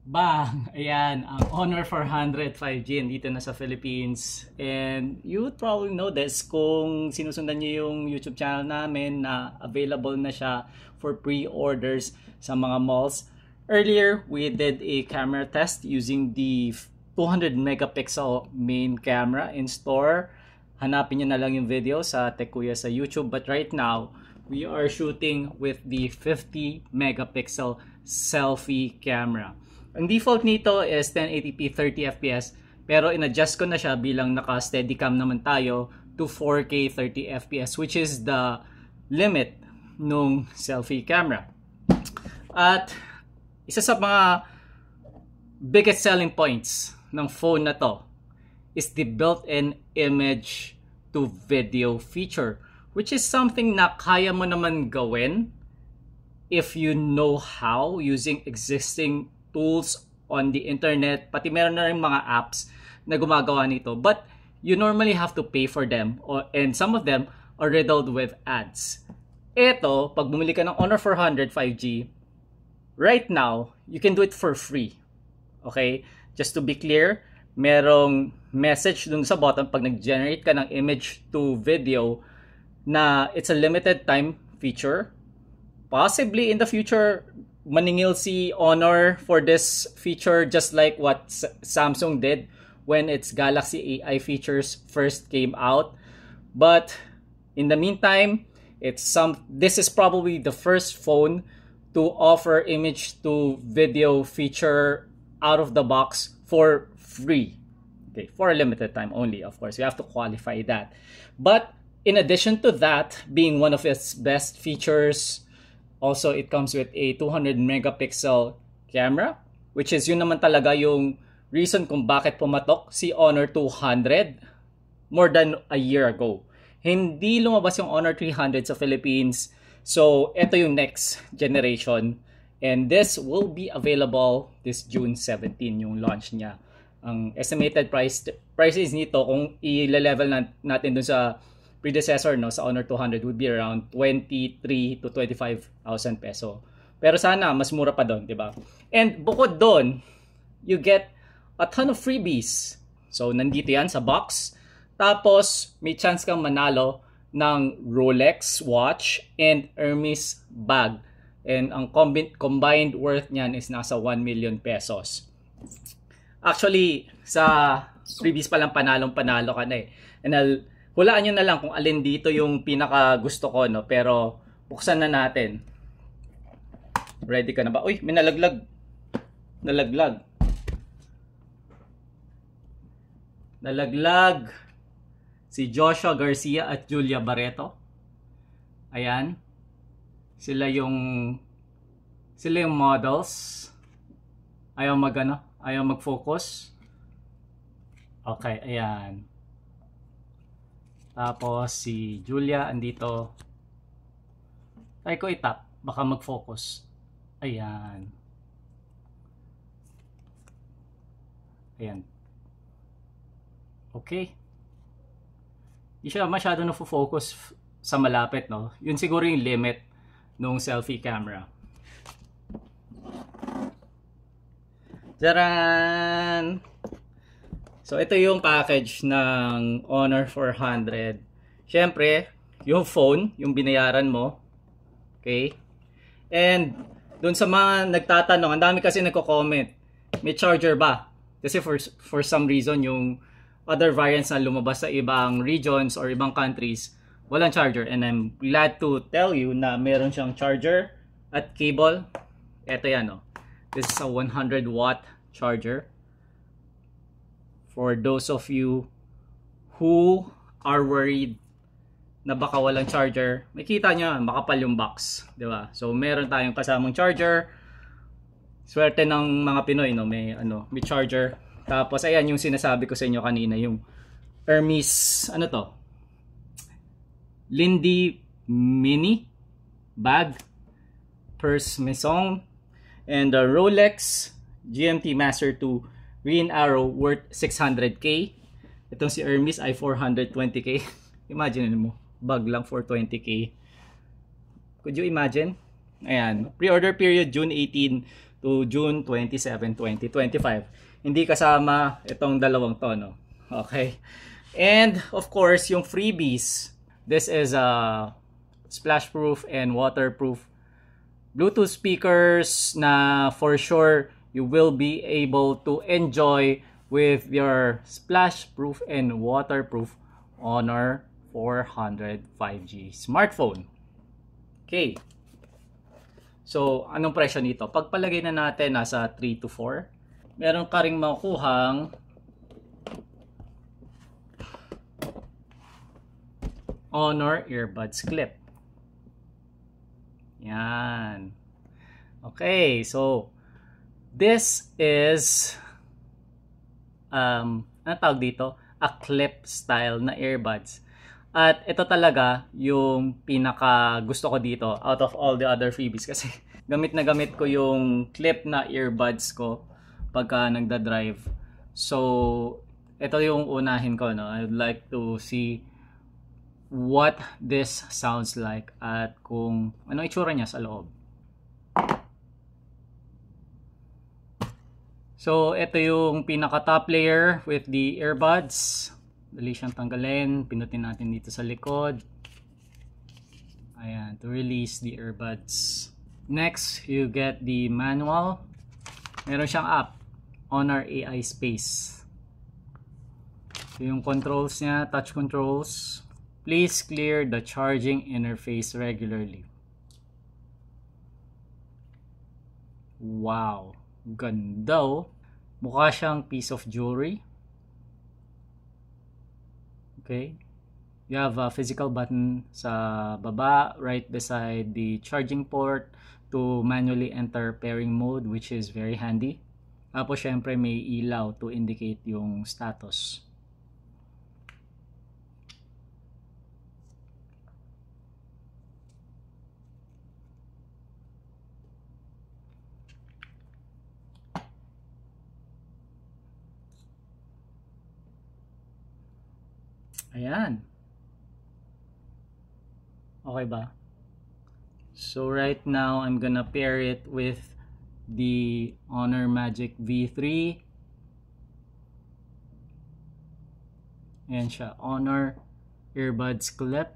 Bang! Ayan, ang Honor 400 5G dito na sa Philippines. And you would probably know this kung sinusundan niyo yung YouTube channel namin na available na siya for pre-orders sa mga malls. Earlier, we did a camera test using the 200 megapixel main camera in store. Hanapin niyo na lang yung video sa TechKuya sa YouTube. But right now, we are shooting with the 50 megapixel selfie camera. Ang default nito is 1080p 30 fps, pero in-adjust ko na siya bilang naka Steadicam naman tayo to 4K 30 fps, which is the limit nung selfie camera. At isa sa mga biggest selling points ng phone na to is the built-in image to video feature, which is something na kaya mo naman gawin if you know how using existing tools on the internet. Pati meron na rin mga apps na gumagawa nito, but you normally have to pay for them, and some of them are riddled with ads. Ito, pag bumili ka ng Honor 400 5G, right now, you can do it for free. Okay? Just to be clear, merong message dun sa bottom pag nag-generate ka ng image to video na it's a limited time feature. Possibly in the future, maningil si Honor for this feature, just like what Samsung did when its Galaxy AI features first came out. But in the meantime, this is probably the first phone to offer image to video feature out of the box for free. Okay, for a limited time only, of course. You have to qualify that. But in addition to that, being one of its best features, also, it comes with a 200 megapixel camera, which is yun naman talaga yung reason kung bakit pumatok si Honor 200 more than a year ago. Hindi lumabas yung Honor 300 sa Philippines. So, ito yung next generation. And this will be available this June 17, yung launch niya. Ang estimated prices nito, kung i-level natin dun sa predecessor, no, sa Honor 200, would be around 23 to 25,000 peso. Pero sana mas mura pa doon, 'di ba? And bukod doon, you get a ton of freebies. So nandito 'yan sa box. Tapos may chance kang manalo ng Rolex watch and Hermes bag. And ang combined worth niyan is nasa 1 million pesos. Actually, sa freebies pa lang panalo ka na eh. And hulaan nyo na lang kung alin dito yung pinaka gusto ko, no? Pero buksan na natin. Ready ka na ba? Uy, may nalaglag. Nalaglag si Joshua Garcia at Julia Barreto. Ayan. Sila yung models. Ayaw mag-focus. Okay, ayan. Tapos si Julia andito. Try ko itap, baka mag-focus. Ayan. Ayan. Okay. Hindi siya masyado na-focus sa malapit, no? Yun siguro yung limit ng selfie camera. Taran! So, ito yung package ng Honor 400. Siyempre, yung phone, yung binayaran mo. Okay? And, dun sa mga nagtatanong, ang dami kasi nagko-comment, may charger ba? Kasi for some reason, yung other variants na lumabas sa ibang regions or ibang countries, walang charger. And I'm glad to tell you na meron siyang charger at cable. Ito yan, oh. This is a 100 watt charger. For those of you who are worried na baka walang charger, makita nyo, makapal yung box, di ba? So meron tayong kasamang charger. Swerte ng mga Pinoy, no, may charger. Tapos ayan yung sinasabi ko sa inyo kanina, yung Hermes, ano to? Lindy Mini bag, purse Maison, and the Rolex GMT Master 2 Green Arrow worth 600k. Itong si Hermes ay 420k. Imagine mo, bag lang for 20k. Could you imagine? Ayan, pre-order period June 18 to June 27, 2025. Hindi kasama itong dalawang to, no? Okay. And of course, yung freebies. This is a splash-proof and waterproof Bluetooth speakers na for sure you will be able to enjoy with your splash-proof and waterproof Honor 400 5G smartphone. Okay. So, anong presyo nito? Pagpalagay na natin nasa 3 to 4, meron ka ring makukuhang Honor earbuds clip. Yan. Okay, so this is ano tawag dito? A clip style na earbuds. At ito talaga yung pinaka gusto ko dito out of all the other freebies kasi gamit na gamit ko yung clip na earbuds ko pagka nagda-drive. So, ito yung unahin ko, no? I'd like to see what this sounds like at kung anong itsura niya sa loob. So, ito yung pinaka top layer with the earbuds. Dali siyang tanggalin. Pinutin natin dito sa likod. Ayan, to release the earbuds. Next, you get the manual. Meron siyang app, Honor AI Space. So, yung controls niya, touch controls. Please clear the charging interface regularly. Wow, ganda oh. Mukha siyang piece of jewelry. Okay. You have a physical button sa baba right beside the charging port to manually enter pairing mode, which is very handy. Tapos syempre may ilaw to indicate yung status. Ayan. Okay ba? So right now, I'm gonna pair it with the Honor Magic V3. Ayan siya. Honor Earbuds Clip.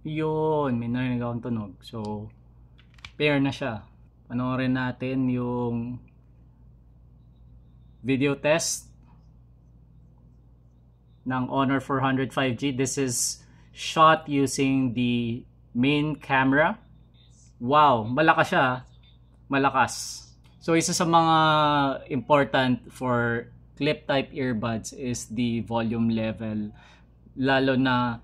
Yun. May narinig akong tunog. So, pair na siya. Panoorin natin yung video test ng Honor 400 5G. This is shot using the main camera. Wow, malakas siya. Malakas. So isa sa mga important for clip type earbuds is the volume level. Lalo na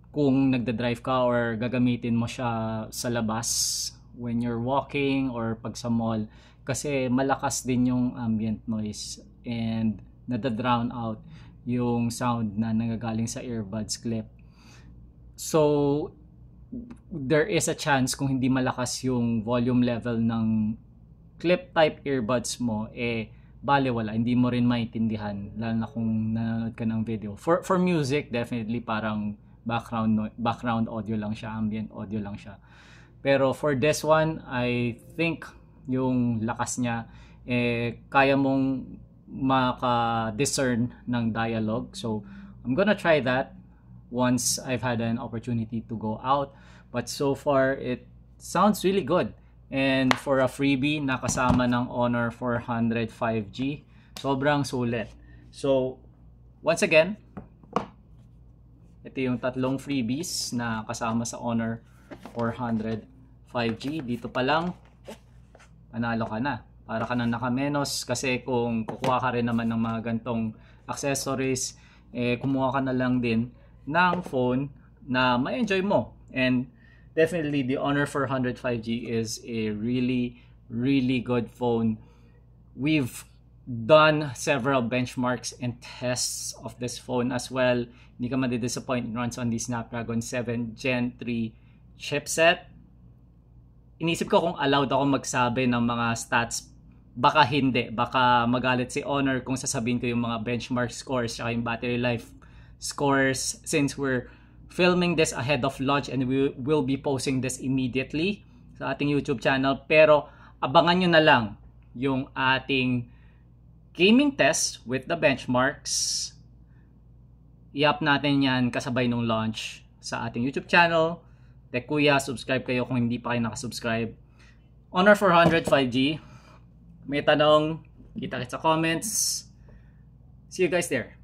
kung nagda-drive ka or gagamitin mo siya sa labas when you're walking or pag sa mall, kasi malakas din yung ambient noise and nada-drown out yung sound na nanggagaling sa earbuds clip. So there is a chance kung hindi malakas yung volume level ng clip type earbuds mo, baliwala, hindi mo rin maintindihan lalo na kung nanonood ka ng video. For music, definitely parang background audio lang siya, ambient audio lang siya. Pero for this one, I think yung lakas niya, kaya mong maka-discern ng dialogue. So, I'm gonna try that once I've had an opportunity to go out. But so far, it sounds really good. And for a freebie na kasama ng Honor 400 5G, sobrang sulit. So, once again, ito yung tatlong freebies na kasama sa Honor 400 5G. Dito pa lang, panalo ka na. Para ka na nakamenos kasi kung kukuha ka rin naman ng mga gantong accessories, kumuha ka na lang din ng phone na ma-enjoy mo. And definitely, the Honor 400 5G is a really, really good phone. We've done several benchmarks and tests of this phone as well. Hindi ka madidisappoint. It runs on the Snapdragon 7 Gen 3 chipset. Inisip ko kung allowed ako magsabi ng mga stats. Baka hindi. Baka magalit si Honor kung sasabihin ko yung mga benchmark scores at yung battery life scores since we're filming this ahead of launch and we will be posting this immediately sa ating YouTube channel. Pero abangan nyo na lang yung ating gaming test with the benchmarks. I-up natin yan kasabay nung launch sa ating YouTube channel. Tech Kuya, subscribe kayo kung hindi pa kayo nakasubscribe. Honor 400 5G. May tanong, kita-kits sa comments. See you guys there.